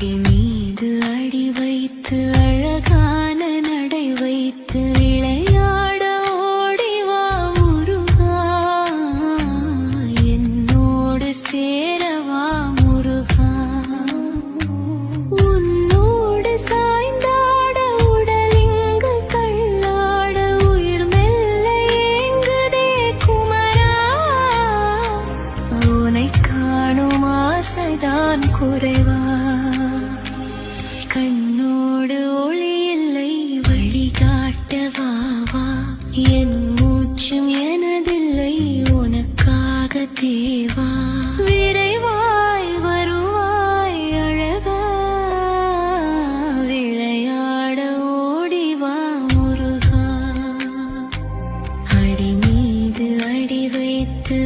அடி மீது அடி வைத்து அழகான நடை வைத்து விளையாட ஓடிவா முருகா, என்னோடு சேரவா முருகா. உன்னோடு சாய்ந்தாட உடல் இங்கு தள்ளாட உயிர் மெல்ல ஏங்குதே குமரா, உனை காணும் ஆசைதான் குறைவா. கண்ணோடு ஒளி இல்லை வழிகாட்டவா வா, என் மூச்சும் எனதில்லை உனக்காக தேவா. விரைவாய் வருவாய் அழகா, விளையாட ஓடிவா முருகா. அடி மீது அடி வைத்து